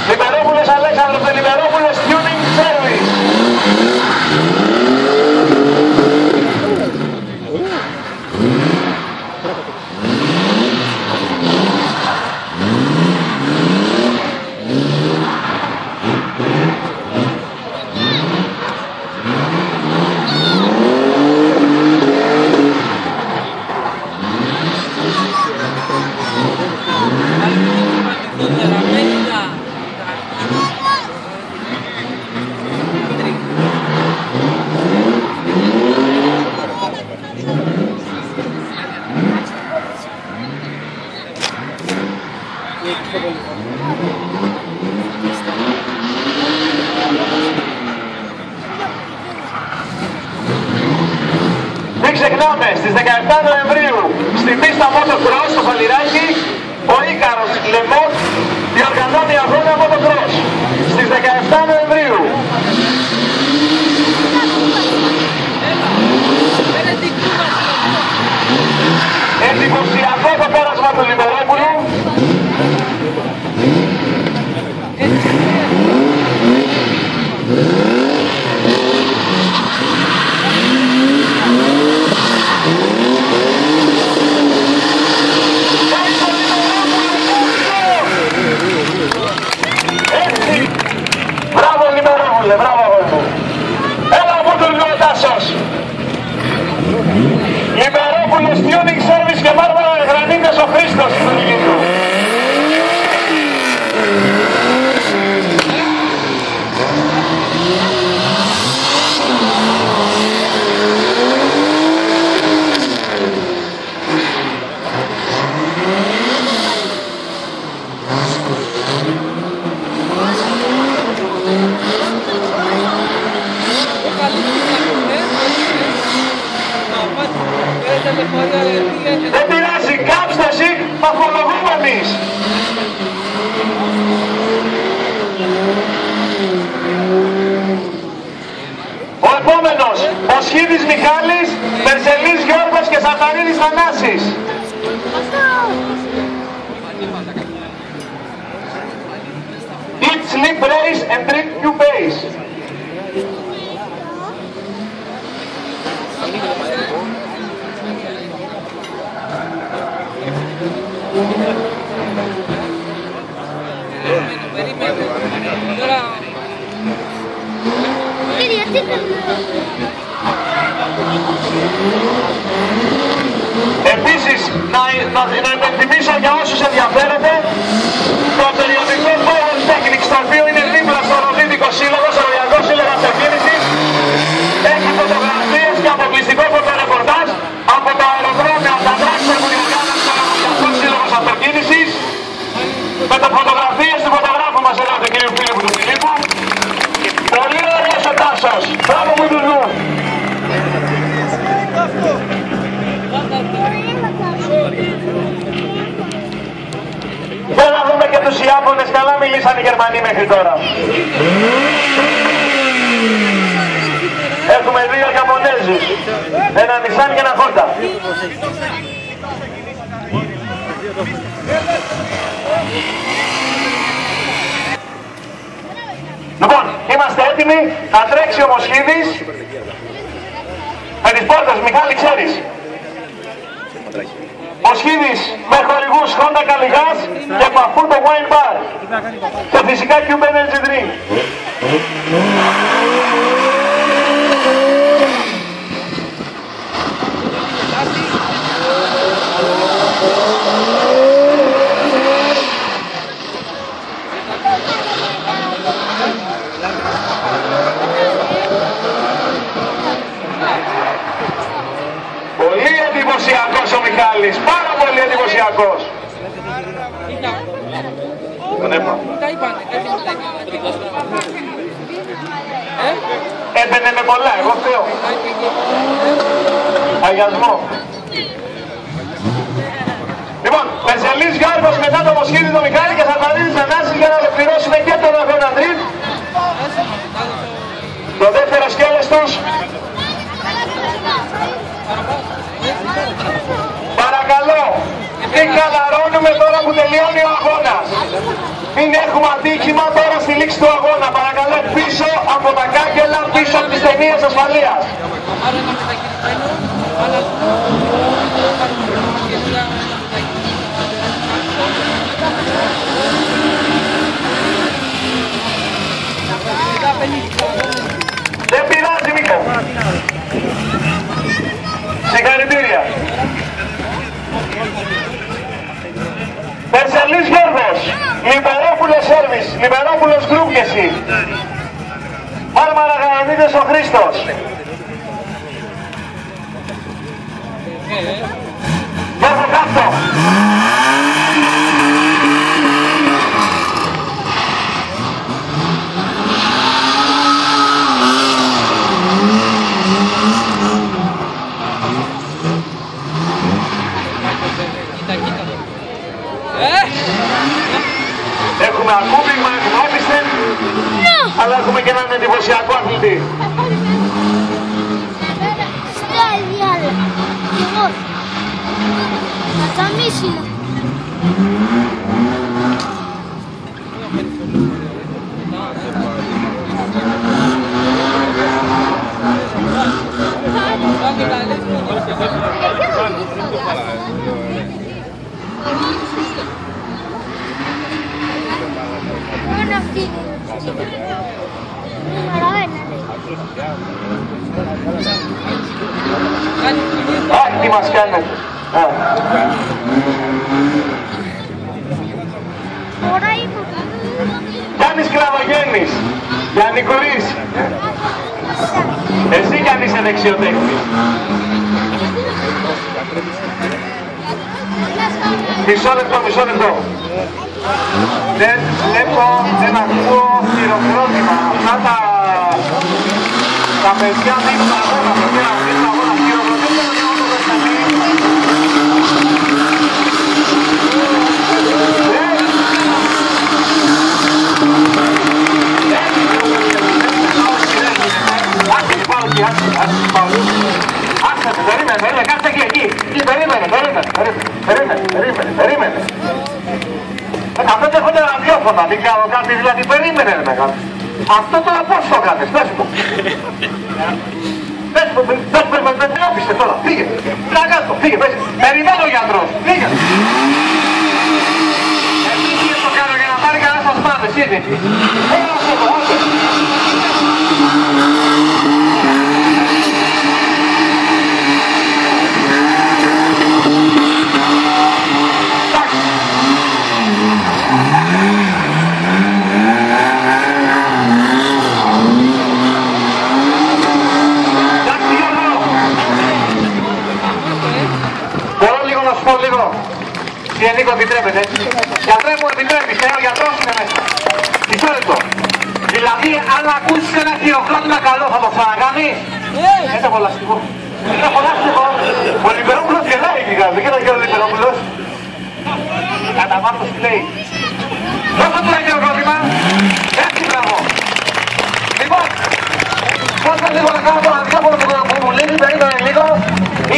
Λιμπερόπουλος Αλέξανδρος, Λιμπερόπουλος Tuning Service. Μην ξεχνάμε, στις 17 Νοεμβρίου στην πίστα Motocross στο Φαλιράκι, ο Ίκαρος Λεμότ διοργανώνει αγώνα Motocross. Στις 17 Νοεμβρίου. Εντυπωσιακό το πέρασμα του Λιμπερόπουλου. Μπράβο Λιμπερόπουλε, μπράβο αγόρι. Έλα από τον Λιωτάσος. Λιμπερόπουλος Tuning Service και Μάρμαρα Γρανίτες ο Χρήστος στην δική του. Δεν πειράζει, κάψτε εσύ, μαθολογούμε εμείς. Ο επόμενος, ο Σχίδης Μιχάλης, Περσελής Γιώργος και Σανταρίδης Θανάσης. Eat, sleep, race and drink new base. Επίσης, να υπενθυμίσω για όσους ενδιαφέρονται το περιοδικό Power Technics, το οποίο είναι δίπλα στο Ροδίτικο Σύλλογο, στο Οριακό Σύλλογο Αυτοκίνησης. Έχει φωτογραφίες και αποκλειστικό φωτορεπορτάζ από τα αεροδρόμια, από τα δράξια που διοργάνωσε ο Οριακό Σύλλογος Αυτοκίνησης, με τα φωτογραφίες του φωτογράφου μας εδώ, του κ. Φίλιππου του Φιλίππου. Πολύ ωραίος ο Τάσος. Μπράβο μου του δου. Για να δούμε και τους Ιάπωνες, καλά μιλήσαν οι Γερμανοί μέχρι τώρα. Έχουμε δύο Ιαπωνέζους, ένα Νισάν και ένα Χόντα. Λοιπόν, είμαστε έτοιμοι, θα τρέξει ο Μοσχίδης με τις πόρτες. Μιχάλη, ξέρεις, Μοσχίδης με χορηγούς Honda Καλιγάς και Παφούτο Wine Bar και φυσικά Cube Energy Drink. Πολύ εντυπωσιακός ο Μιχάλης, πάρα πολύ εντυπωσιακός. Τον έπα. Έμπαινε με πολλά, εγώ φταίω. Αγιασμό. Λοιπόν, Περσελής Γιώργος μετά το Μοσχίδι το Μιχάλη και Θαρμανίδης Θανάσης για να ολοκληρώσουμε και τον αγώνα τρίτ. Το δεύτερο σκέλος τους. Παρακαλώ, μην χαλαρώνουμε τώρα που τελειώνει ο αγώνας. Μην έχουμε ατύχημα τώρα στη λήξη του αγώνα. Παρακαλώ, πίσω από τα κάγκελα, πίσω από τις ταινίες ασφαλείας. Δεν πειράζει, Μίκο. Συγχαρητήρια. Περσελής Γιώργος, Λιμπερόπουλος Σέρβις, Λιμπερόπουλος Γκρουπ και εσύ. Άρμαρα Γανανίδης ο Χρήστος. Γιώργο κάτω. Έχουμε ακούμπημα, έχουμε όπισθεν, αλλά έχουμε και έναν εντυπωσιακό αθλητή. Τι μας κάνετε. Γιάννης Κλαβογέννης, Γιάννη Κορής. Εσύ κι αν είσαι δεξιοτέχνης. Μισό λεπτό. Δεν βλέπω, δεν ακούω χειροκρότημα. Αυτά τα παιδιά δείχνουν αγώνα, παιδιά δείχνουν αγώνα. Χειροκροτήστε το όλο το σταθμί. Άρχισε, περίμενε, κάτσε εκεί. Περίμενε. Αυτό δεν έχονται ραδιόφωνα, μην κάνω κάτι, δηλαδή περίμενε ρε μεγάλο. Αυτό τώρα πώς το κάνεις, πες μου. Με τρόπισε τώρα, φύγε. Κάτω, φύγε, πες. Περιμένω ο γιατρός, φύγε. Εσύ τι το κάνω για να πάρει κανένα σας πάντες, ήδη. Έλα σε εδώ, άντε. Κύριε Νίκο, επιτρέπετε. Γιατρέ μου, επιτρέπεις, ο γιατρός είναι μέσα. Μισό λεπτό. Δηλαδή, αν ακούσεις ένα χειροκρότημα καλό, θα το ξανακάνεις. Είναι απολαστικό. Είναι απολαστικό. Ο Λιμπερόπουλος γελάει εκεί κάτω. Και ο Λιμπερόπουλος. Κατά βάθος τι λέει. Δώστε του ένα χειροκρότημα. Έτσι, μπράβο. Λοιπόν, δώστε λίγο να κάνω το αντικάπολο που μου λέει, περίμενε λίγο.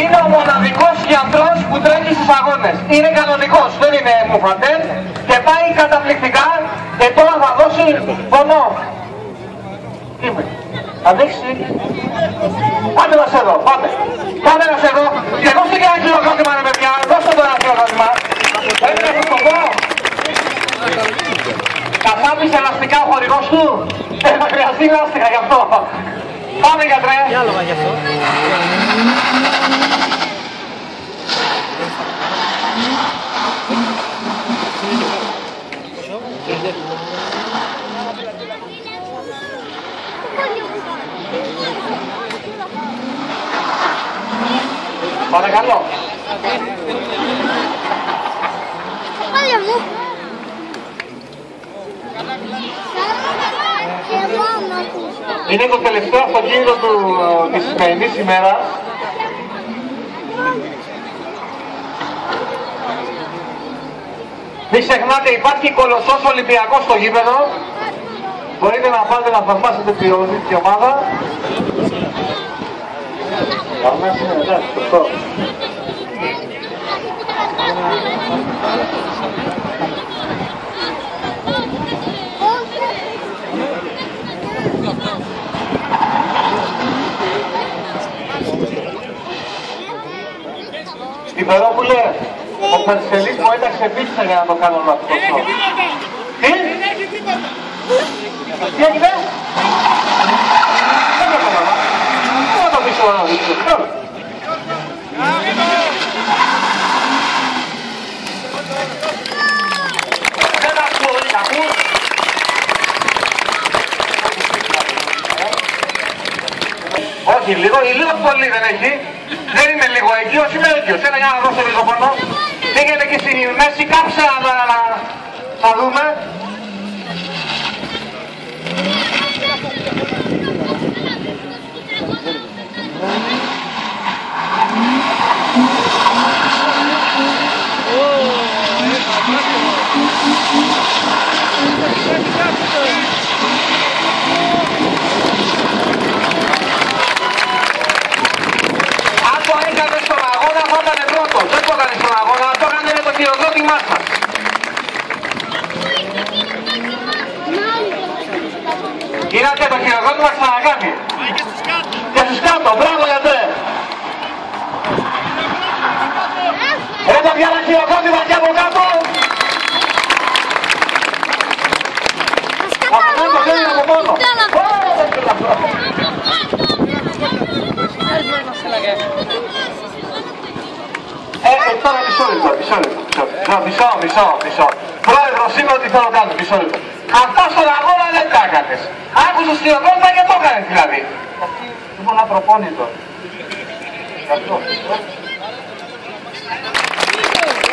Είναι ο μοναδικός γιατρός που τρέχει στους αγώνες. Είναι κανονικός, δεν είναι μουφαντέρ και πάει καταπληκτικά και τώρα θα δώσει πονό. Είμαι. Θα δείξει. Πάτε μας εδώ, πάμε. Πάμε μας εδώ. Και δώστε και ένα χειροκρότημα ρε παιδιά. Δώστε το ένα χειροκρότημα. Δεν είναι αυτό το πω. Καθάπησε ελαστικά ο χορηγός του. Θα χρειαστεί λάστιχα γι' αυτό. Πάμε γιατρέ. Τι άλλο γι' αυτό. Παρακαλώ. Πάλι μου. Είναι το τελευταίο αυτοκίνητο της σημερινής ημέρας. Μην ξεχνάτε, υπάρχει κολοσσός Ολυμπιακός στο γήπεδο. Μπορείτε να πάτε να θαυμάσετε τη ομάδα. Σκυφερόπουλε, ο Περσελής μου έταξε πίστα για να το κάνω αυτό. Τι? Τι έγινε? Δεν το έκανα. Δεν θα το πίσω να δείξω. Δεν τα ακούω, δεν τα ακούω. Όχι, λίγο πολύ δεν έχει. Δεν είναι λίγο έγκυος, είμαι έγκυος. Έλα για να δώσω λίγο πάνω. Πήγαινε και στη μέση, κάψε να δούμε. Είδατε το χειροκρότημα στην Αγάπη. Και στους κάτω, μπράβο γιατρέ. Ρε παιδιά, ένα χειροκρότημα και από κάτω. Από κάτω, δεν είναι από μόνο. Τώρα μισό. Πρόεδρος είμαι ότι θέλω κάνω, μισό λεπτό. Αυτό στον αγώνα δεν τα έκανες. Άκουσες χειροκρότημα και το έκανες δηλαδή. Ήμουν απροπόνητο.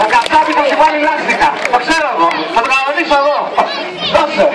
Ο Κατσάπητος σου βάλει λάστιχα. Το ξέρω εγώ. Θα το κανονίσω εγώ. Δώσε.